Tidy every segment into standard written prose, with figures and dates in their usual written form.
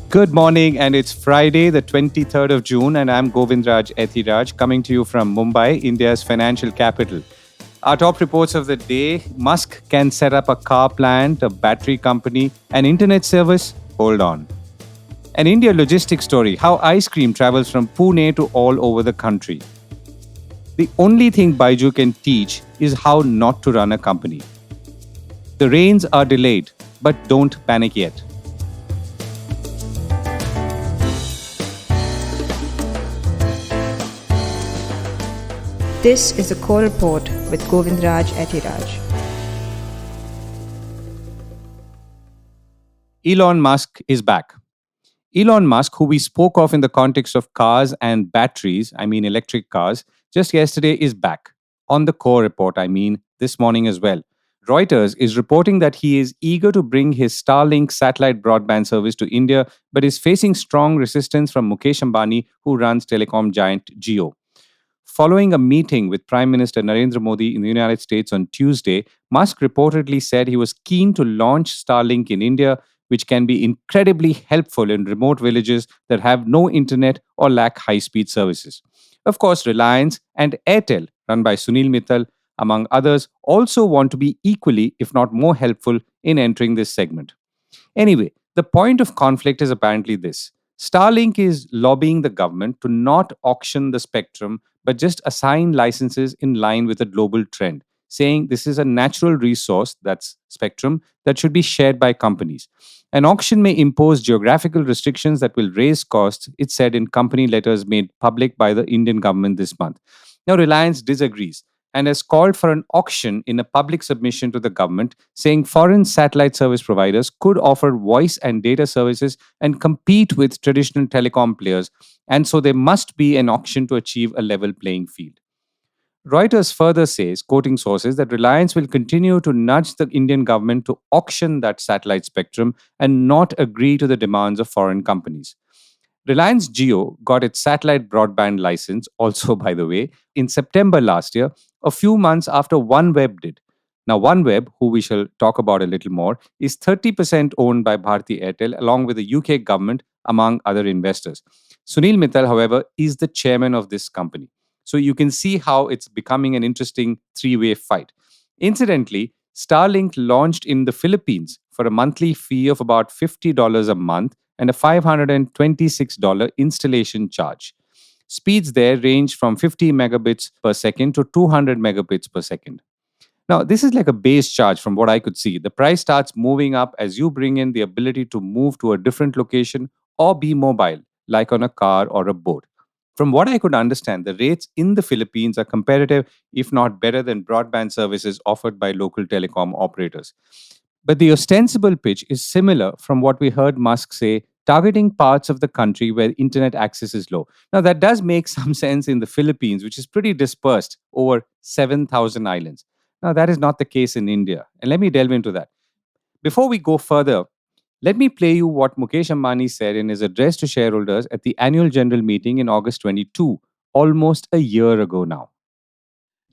Good morning, and it's Friday, the 23rd of June, and I'm Govindraj Ethiraj, coming to you from Mumbai, India's financial capital. Our top reports of the day: Musk can set up a car plant, a battery company, an internet service. Hold on. An India logistics story: how ice cream travels from Pune to all over the country. The only thing Byju can teach is how not to run a company. The rains are delayed, but don't panic yet. This is a core report with Govindraj Ethiraj. Elon Musk is back. Elon Musk, who we spoke of in the context of cars and batteries, electric cars, just yesterday is back. On the core report, this morning as well. Reuters is reporting that he is eager to bring his Starlink satellite broadband service to India, but is facing strong resistance from Mukesh Ambani, who runs telecom giant Jio. Following a meeting with Prime Minister Narendra Modi in the United States on Tuesday, Musk reportedly said he was keen to launch Starlink in India, which can be incredibly helpful in remote villages that have no internet or lack high-speed services. Of course, Reliance and Airtel, run by Sunil Mittal, among others, also want to be equally, if not more helpful, in entering this segment. Anyway, the point of conflict is apparently this. Starlink is lobbying the government to not auction the spectrum, but just assign licenses in line with a global trend, saying this is a natural resource, that's spectrum, that should be shared by companies. An auction may impose geographical restrictions that will raise costs, it said in company letters made public by the Indian government this month. Now, Reliance disagrees and has called for an auction in a public submission to the government, saying foreign satellite service providers could offer voice and data services and compete with traditional telecom players, and so there must be an auction to achieve a level playing field. Reuters further says, quoting sources, that Reliance will continue to nudge the Indian government to auction that satellite spectrum and not agree to the demands of foreign companies. Reliance Jio got its satellite broadband license, also by the way, in September last year, a few months after OneWeb did. Now, OneWeb, who we shall talk about a little more, is 30% owned by Bharti Airtel along with the UK government, among other investors. Sunil Mittal, however, is the chairman of this company. So you can see how it's becoming an interesting three-way fight. Incidentally, Starlink launched in the Philippines for a monthly fee of about $50 a month and a $526 installation charge. Speeds there range from 50 megabits per second to 200 megabits per second. Now, this is like a base charge from what I could see. The price starts moving up as you bring in the ability to move to a different location or be mobile, like on a car or a boat. From what I could understand, the rates in the Philippines are competitive, if not better than broadband services offered by local telecom operators. But the ostensible pitch is similar from what we heard Musk say, targeting parts of the country where internet access is low. Now, that does make some sense in the Philippines, which is pretty dispersed over 7,000 islands. Now, that is not the case in India. And let me delve into that. Before we go further, let me play you what Mukesh Ambani said in his address to shareholders at the annual general meeting in August 22, almost a year ago now.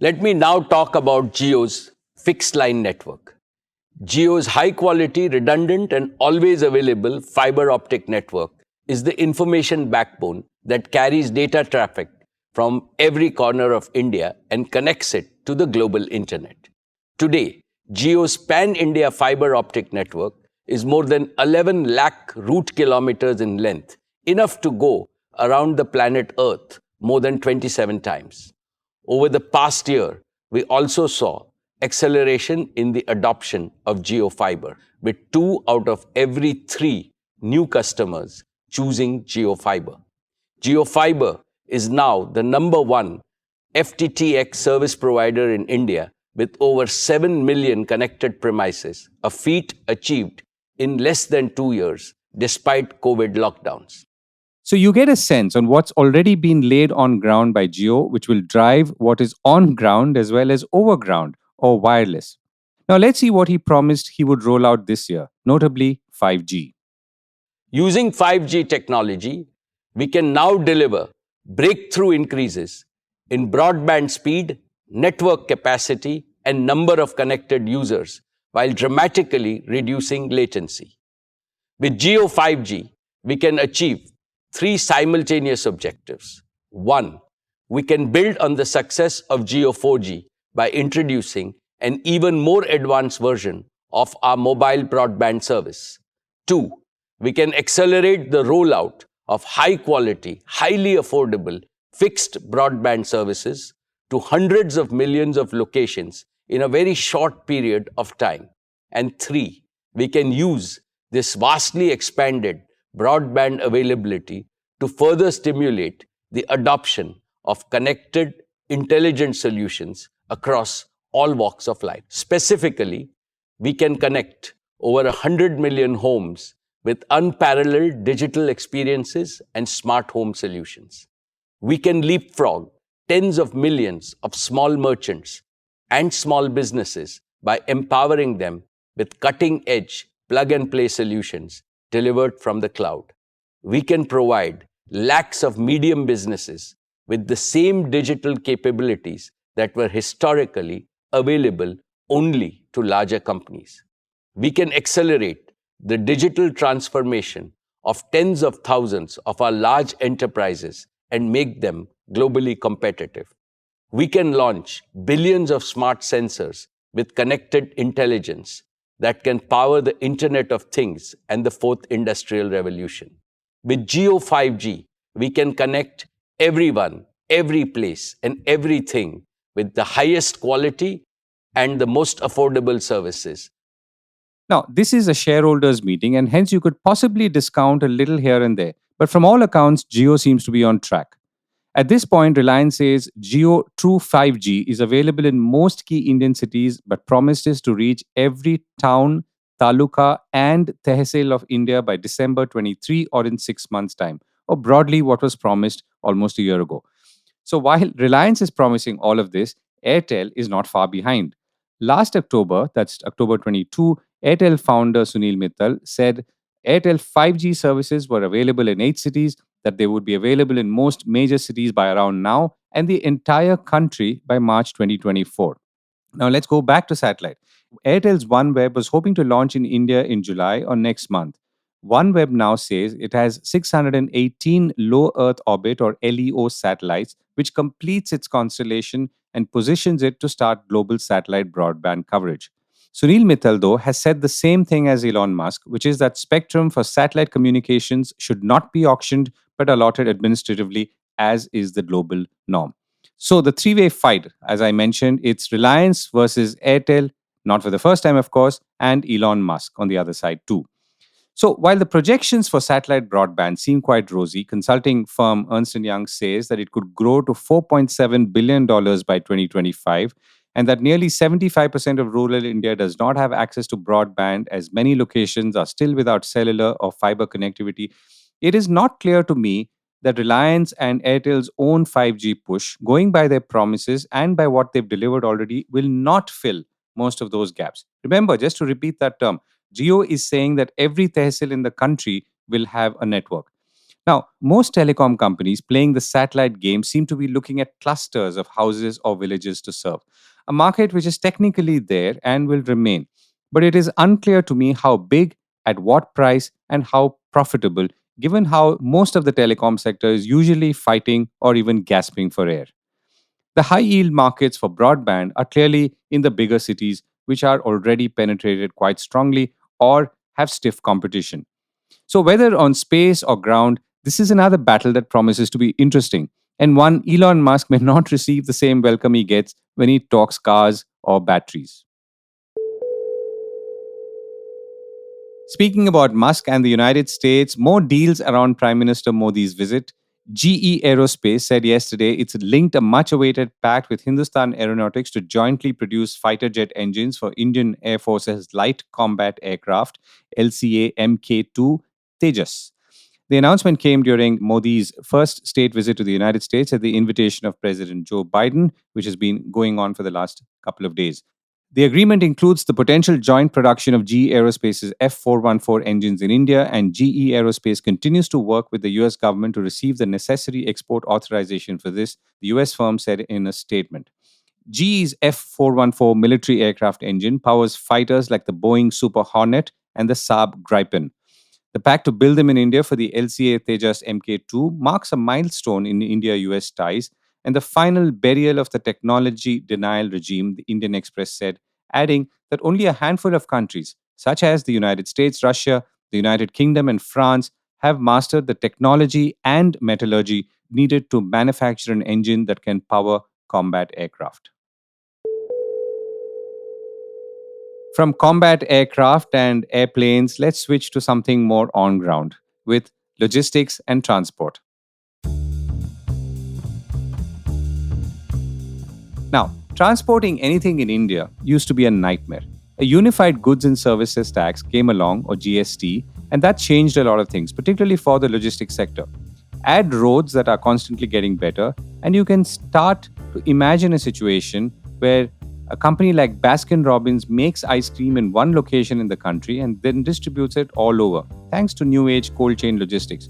Let me now talk about Jio's fixed line network. Jio's high-quality, redundant, and always available fiber optic network is the information backbone that carries data traffic from every corner of India and connects it to the global internet. Today, Jio's pan-India fiber optic network is more than 11 lakh route kilometers in length, enough to go around the planet Earth more than 27 times. Over the past year, we also saw acceleration in the adoption of Jio Fiber, with 2 out of every 3 new customers choosing Jio Fiber. Jio Fiber is now the number 1 FTTX service provider in India with over 7 million connected premises, a feat achieved in less than 2 years despite COVID lockdowns. So you get a sense on what's already been laid on ground by Jio, which will drive what is on ground as well as over ground or wireless. Now let's see what he promised he would roll out this year, notably 5G. Using 5G technology, we can now deliver breakthrough increases in broadband speed, network capacity, and number of connected users while dramatically reducing latency. With Jio 5G, we can achieve three simultaneous objectives. One, we can build on the success of Jio 4G by introducing an even more advanced version of our mobile broadband service. Two, we can accelerate the rollout of high quality, highly affordable fixed broadband services to hundreds of millions of locations in a very short period of time. And three, we can use this vastly expanded broadband availability to further stimulate the adoption of connected, intelligent solutions across all walks of life. Specifically, we can connect over 100 million homes with unparalleled digital experiences and smart home solutions. We can leapfrog tens of millions of small merchants and small businesses by empowering them with cutting-edge plug-and-play solutions delivered from the cloud. We can provide lakhs of medium businesses with the same digital capabilities that were historically available only to larger companies. We can accelerate the digital transformation of tens of thousands of our large enterprises and make them globally competitive. We can launch billions of smart sensors with connected intelligence that can power the Internet of Things and the fourth industrial revolution. With Jio 5G, we can connect everyone, every place, and everything with the highest quality and the most affordable services. Now, this is a shareholders meeting, and hence you could possibly discount a little here and there. But from all accounts, Jio seems to be on track. At this point, Reliance says Jio True 5G is available in most key Indian cities, but promises to reach every town, taluka, and tehsil of India by December 23 or in 6 months' time, or broadly what was promised almost a year ago. So while Reliance is promising all of this, Airtel is not far behind. Last October, that's October 22, Airtel founder Sunil Mittal said Airtel 5G services were available in 8 cities, that they would be available in most major cities by around now, and the entire country by March 2024. Now let's go back to satellite. Airtel's OneWeb was hoping to launch in India in July or next month. OneWeb now says it has 618 low Earth orbit or LEO satellites, which completes its constellation and positions it to start global satellite broadband coverage. Sunil Mittal, though, has said the same thing as Elon Musk, which is that spectrum for satellite communications should not be auctioned but allotted administratively, as is the global norm. So the three-way fight, as I mentioned, it's Reliance versus Airtel, not for the first time, of course, and Elon Musk on the other side too. So while the projections for satellite broadband seem quite rosy, consulting firm Ernst & Young says that it could grow to $4.7 billion by 2025, and that nearly 75% of rural India does not have access to broadband, as many locations are still without cellular or fiber connectivity. It is not clear to me that Reliance and Airtel's own 5G push, going by their promises and by what they've delivered already, will not fill most of those gaps. Remember, just to repeat that term, Jio is saying that every tehsil in the country will have a network. Now, most telecom companies playing the satellite game seem to be looking at clusters of houses or villages to serve, a market which is technically there and will remain. But it is unclear to me how big, at what price, and how profitable, given how most of the telecom sector is usually fighting or even gasping for air. The high yield markets for broadband are clearly in the bigger cities, which are already penetrated quite strongly or have stiff competition. So, whether on space or ground, this is another battle that promises to be interesting, and one Elon Musk may not receive the same welcome he gets when he talks cars or batteries. Speaking about Musk and the United States, more deals around Prime Minister Modi's visit. GE Aerospace said yesterday it's linked a much awaited pact with Hindustan Aeronautics to jointly produce fighter jet engines for Indian Air Force's Light Combat Aircraft, LCA Mk2 Tejas. The announcement came during Modi's first state visit to the United States at the invitation of President Joe Biden, which has been going on for the last couple of days. The agreement includes the potential joint production of GE Aerospace's F414 engines in India, and GE Aerospace continues to work with the US government to receive the necessary export authorization for this, the US firm said in a statement. GE's F414 military aircraft engine powers fighters like the Boeing Super Hornet and the Saab Gripen. The pact to build them in India for the LCA Tejas Mk2 marks a milestone in India-US ties and the final burial of the technology denial regime, the Indian Express said, adding that only a handful of countries, such as the United States, Russia, the United Kingdom, and France, have mastered the technology and metallurgy needed to manufacture an engine that can power combat aircraft. From combat aircraft and airplanes, let's switch to something more on ground with logistics and transport. Now, transporting anything in India used to be a nightmare. A unified goods and services tax came along, or GST, and that changed a lot of things, particularly for the logistics sector. Add roads that are constantly getting better, and you can start to imagine a situation where a company like Baskin Robbins makes ice cream in one location in the country and then distributes it all over, thanks to new age cold chain logistics.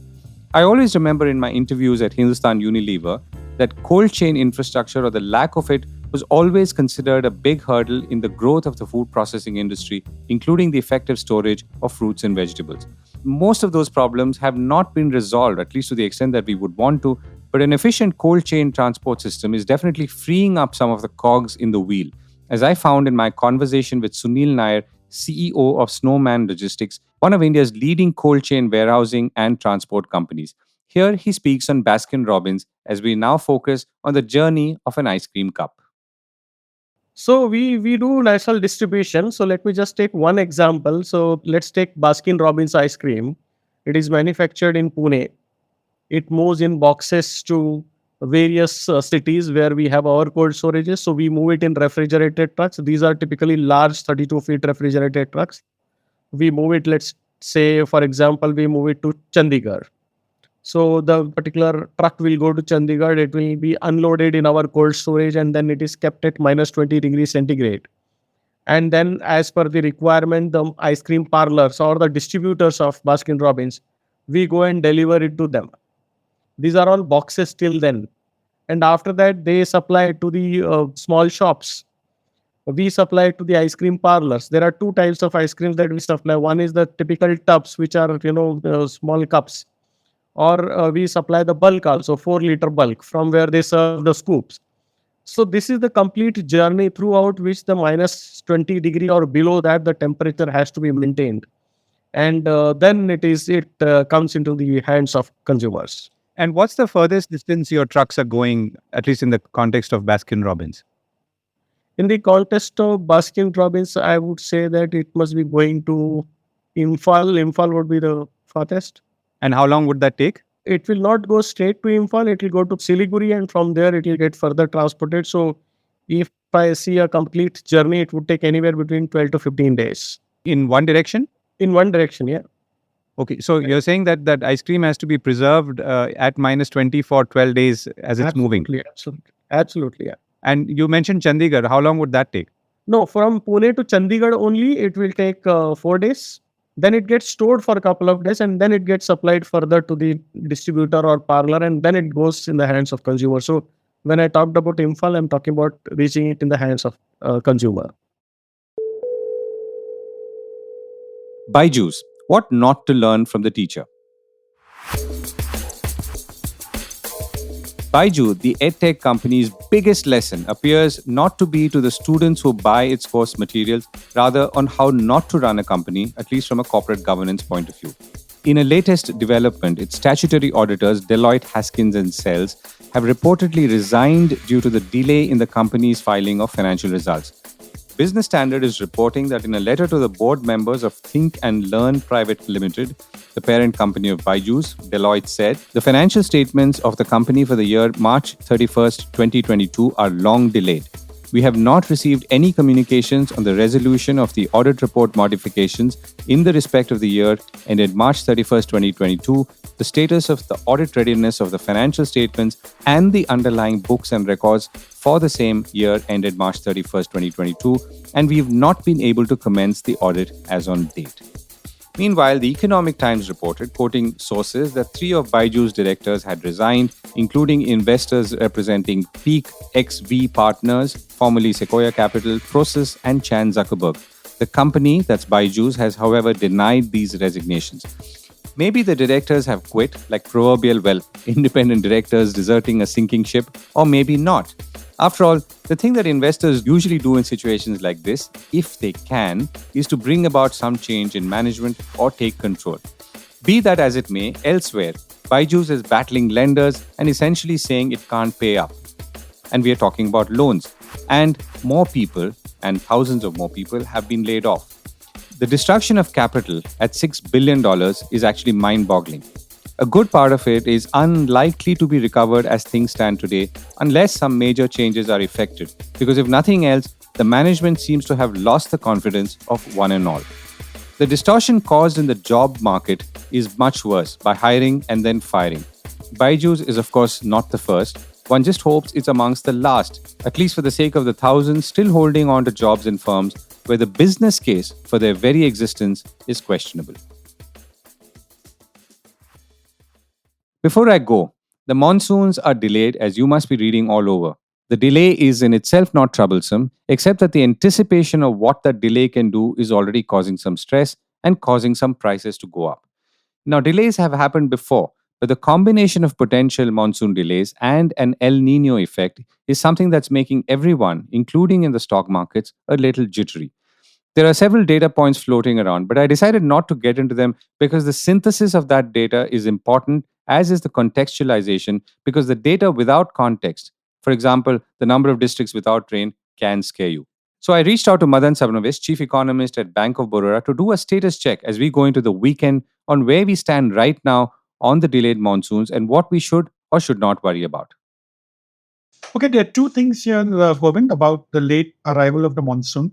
I always remember in my interviews at Hindustan Unilever that cold chain infrastructure, or the lack of it, was always considered a big hurdle in the growth of the food processing industry, including the effective storage of fruits and vegetables. Most of those problems have not been resolved, at least to the extent that we would want to, but an efficient cold chain transport system is definitely freeing up some of the cogs in the wheel, as I found in my conversation with Sunil Nair, CEO of Snowman Logistics, one of India's leading cold chain warehousing and transport companies. Here he speaks on Baskin Robbins as we now focus on the journey of an ice cream cup. So we do national distribution. So let me just take one example. So let's take Baskin Robbins ice cream. It is manufactured in Pune. It moves in boxes to various cities where we have our cold storages. So we move it in refrigerated trucks. These are typically large 32 feet refrigerated trucks. We move it, let's say, for example, we move it to Chandigarh. So the particular truck will go to Chandigarh. It will be unloaded in our cold storage, and then it is kept at minus 20 degrees centigrade. And then, as per the requirement, the ice cream parlors or the distributors of Baskin Robbins, we go and deliver it to them. These are all boxes till then. And after that, they supply it to the small shops. We supply it to the ice cream parlors. There are two types of ice creams that we supply. One is the typical tubs, which are, small cups. Or we supply the bulk also, 4-liter bulk, from where they serve the scoops. So this is the complete journey throughout which the minus 20 degree or below that the temperature has to be maintained. And then it comes into the hands of consumers. And what's the furthest distance your trucks are going, at least in the context of Baskin Robbins? In the context of Baskin Robbins, I would say that it must be going to Imphal. Imphal would be the farthest. And how long would that take? It will not go straight to Imphal. It will go to Siliguri, and from there it will get further transported. So if I see a complete journey, it would take anywhere between 12 to 15 days. In one direction? In one direction, yeah. Okay, so you're saying that ice cream has to be preserved at minus 20 for 12 days as it's moving? Absolutely, yeah. And you mentioned Chandigarh. How long would that take? No, from Pune to Chandigarh only, it will take 4 days. Then it gets stored for a couple of days, and then it gets supplied further to the distributor or parlor, and then it goes in the hands of consumer. So when I talked about Imphal, I'm talking about reaching it in the hands of consumer. Byju's, what not to learn from the teacher. Byju, the Edtech company's biggest lesson, appears not to be to the students who buy its course materials, rather on how not to run a company, at least from a corporate governance point of view. In a latest development, its statutory auditors, Deloitte Haskins and Sells, have reportedly resigned due to the delay in the company's filing of financial results. Business Standard is reporting that in a letter to the board members of Think and Learn Private Limited, the parent company of Byju's, Deloitte said, the financial statements of the company for the year March 31st, 2022 are long delayed. We have not received any communications on the resolution of the audit report modifications in the respect of the year ended March 31st, 2022, the status of the audit readiness of the financial statements and the underlying books and records for the same year ended March 31st, 2022, and we've not been able to commence the audit as on date. Meanwhile, the Economic Times reported, quoting sources, that 3 of Byju's directors had resigned, including investors representing Peak XV Partners, formerly Sequoia Capital, Prosus, and Chan Zuckerberg. The company, that's Byju's, has however denied these resignations. Maybe the directors have quit, like proverbial, well, independent directors deserting a sinking ship, or maybe not. After all, the thing that investors usually do in situations like this, if they can, is to bring about some change in management or take control. Be that as it may, elsewhere, Byju is battling lenders and essentially saying it can't pay up. And we are talking about loans. And more people, and thousands of more people, have been laid off. The destruction of capital at $6 billion is actually mind-boggling. A good part of it is unlikely to be recovered as things stand today unless some major changes are effected. Because if nothing else, the management seems to have lost the confidence of one and all. The distortion caused in the job market is much worse by hiring and then firing. Byju's is of course not the first. One just hopes it's amongst the last, at least for the sake of the thousands still holding on to jobs in firms where the business case for their very existence is questionable. Before I go, the monsoons are delayed as you must be reading all over. The delay is in itself not troublesome, except that the anticipation of what that delay can do is already causing some stress and causing some prices to go up. Now, delays have happened before, but the combination of potential monsoon delays and an El Nino effect is something that's making everyone, including in the stock markets, a little jittery. There are several data points floating around, but I decided not to get into them because the synthesis of that data is important, as is the contextualization, because the data without context, for example, the number of districts without rain, can scare you. So I reached out to Madan Sabnavis, chief economist at Bank of Baroda, to do a status check as we go into the weekend on where we stand right now on the delayed monsoons and what we should or should not worry about. Okay, there are two things here, Govind, about the late arrival of the monsoon.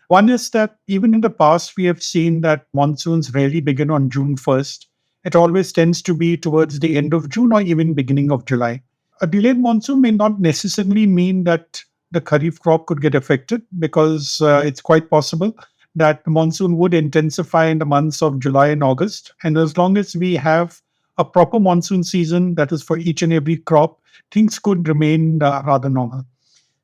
One is that even in the past, we have seen that monsoons rarely begin on June 1st. It always tends to be towards the end of June or even beginning of July. A delayed monsoon may not necessarily mean that the kharif crop could get affected because it's quite possible that the monsoon would intensify in the months of July and August. And as long as we have a proper monsoon season that is for each and every crop, things could remain rather normal.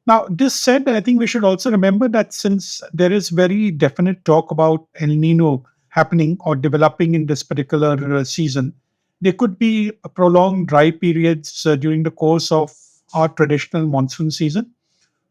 Now, this said, I think we should also remember that since there is very definite talk about El Nino happening or developing in this particular season, there could be prolonged dry periods during the course of our traditional monsoon season,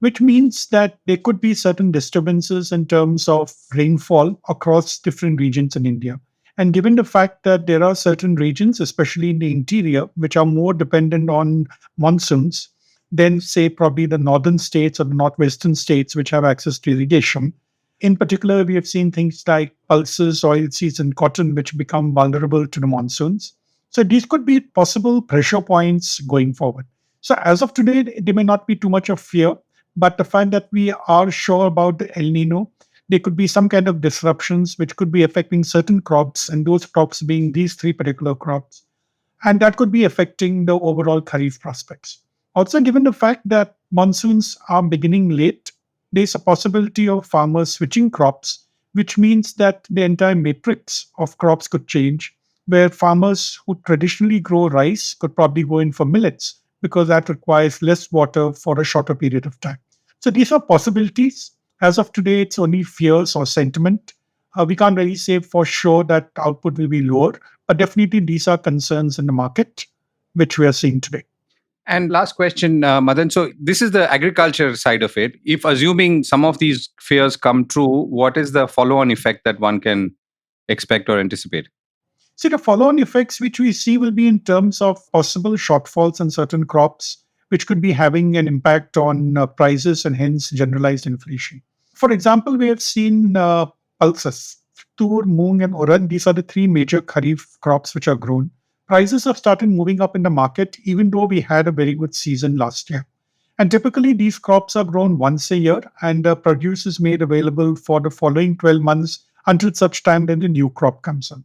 which means that there could be certain disturbances in terms of rainfall across different regions in India. And given the fact that there are certain regions, especially in the interior, which are more dependent on monsoons than, say, probably the northern states or the northwestern states, which have access to irrigation. In particular, we have seen things like pulses, oilseeds, and cotton, which become vulnerable to the monsoons. So these could be possible pressure points going forward. So as of today, there may not be too much of fear, but the fact that we are sure about the El Nino, there could be some kind of disruptions which could be affecting certain crops, and those crops being these three particular crops. And that could be affecting the overall Kharif prospects. Also, given the fact that monsoons are beginning late, there's a possibility of farmers switching crops, which means that the entire matrix of crops could change, where farmers who traditionally grow rice could probably go in for millets because that requires less water for a shorter period of time. So these are possibilities. As of today, it's only fears or sentiment. We can't really say for sure that output will be lower, but definitely these are concerns in the market, which we are seeing today. And last question, Madan. So this is the agriculture side of it. If assuming some of these fears come true, what is the follow-on effect that one can expect or anticipate? See, the follow-on effects which we see will be in terms of possible shortfalls in certain crops, which could be having an impact on prices and hence generalized inflation. For example, we have seen pulses, tur, moong, and urad. These are the three major kharif crops which are grown. Prices have started moving up in the market, even though we had a very good season last year. And typically, these crops are grown once a year, and the produce is made available for the following 12 months until such time that the new crop comes in.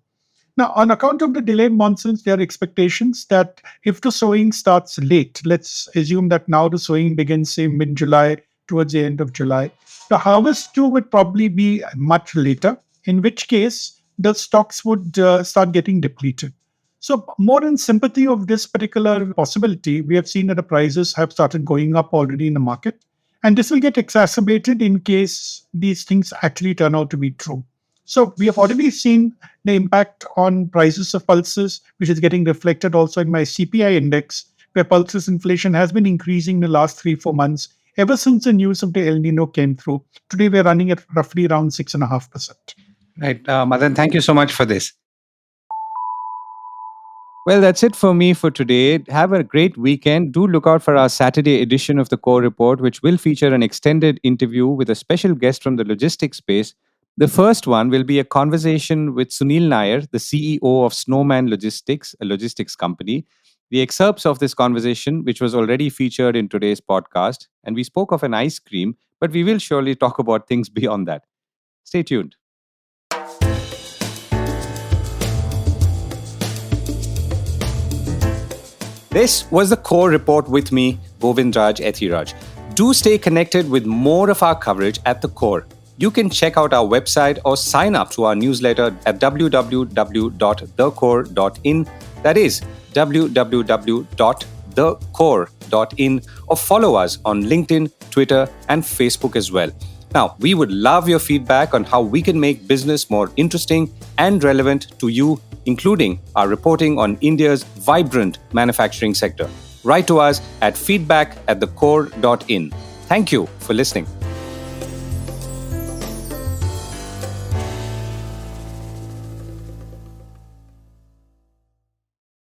Now, on account of the delayed monsoons, there are expectations that if the sowing starts late, let's assume that now the sowing begins, say, mid-July towards the end of July, the harvest too would probably be much later, in which case the stocks would start getting depleted. So more in sympathy of this particular possibility, we have seen that the prices have started going up already in the market. And this will get exacerbated in case these things actually turn out to be true. So we have already seen the impact on prices of pulses, which is getting reflected also in my CPI index, where pulses inflation has been increasing in the last 3-4 months ever since the news of the El Nino came through. Today we're running at roughly around 6.5%. Right. Madan, thank you so much for this. Well, that's it for me for today. Have a great weekend. Do look out for our Saturday edition of the Core Report, which will feature an extended interview with a special guest from the logistics space. The first one will be a conversation with Sunil Nair, the CEO of Snowman Logistics, a logistics company. The excerpts of this conversation, which was already featured in today's podcast, and we spoke of an ice cream, but we will surely talk about things beyond that. Stay tuned. This was the Core Report with me, Govindraj Ethiraj. Do stay connected with more of our coverage at the Core. You can check out our website or sign up to our newsletter at www.thecore.in. That is www.thecore.in, or follow us on LinkedIn, Twitter, and Facebook as well. Now, we would love your feedback on how we can make business more interesting and relevant to you, including our reporting on India's vibrant manufacturing sector. Write to us at feedback@thecore.in. Thank you for listening.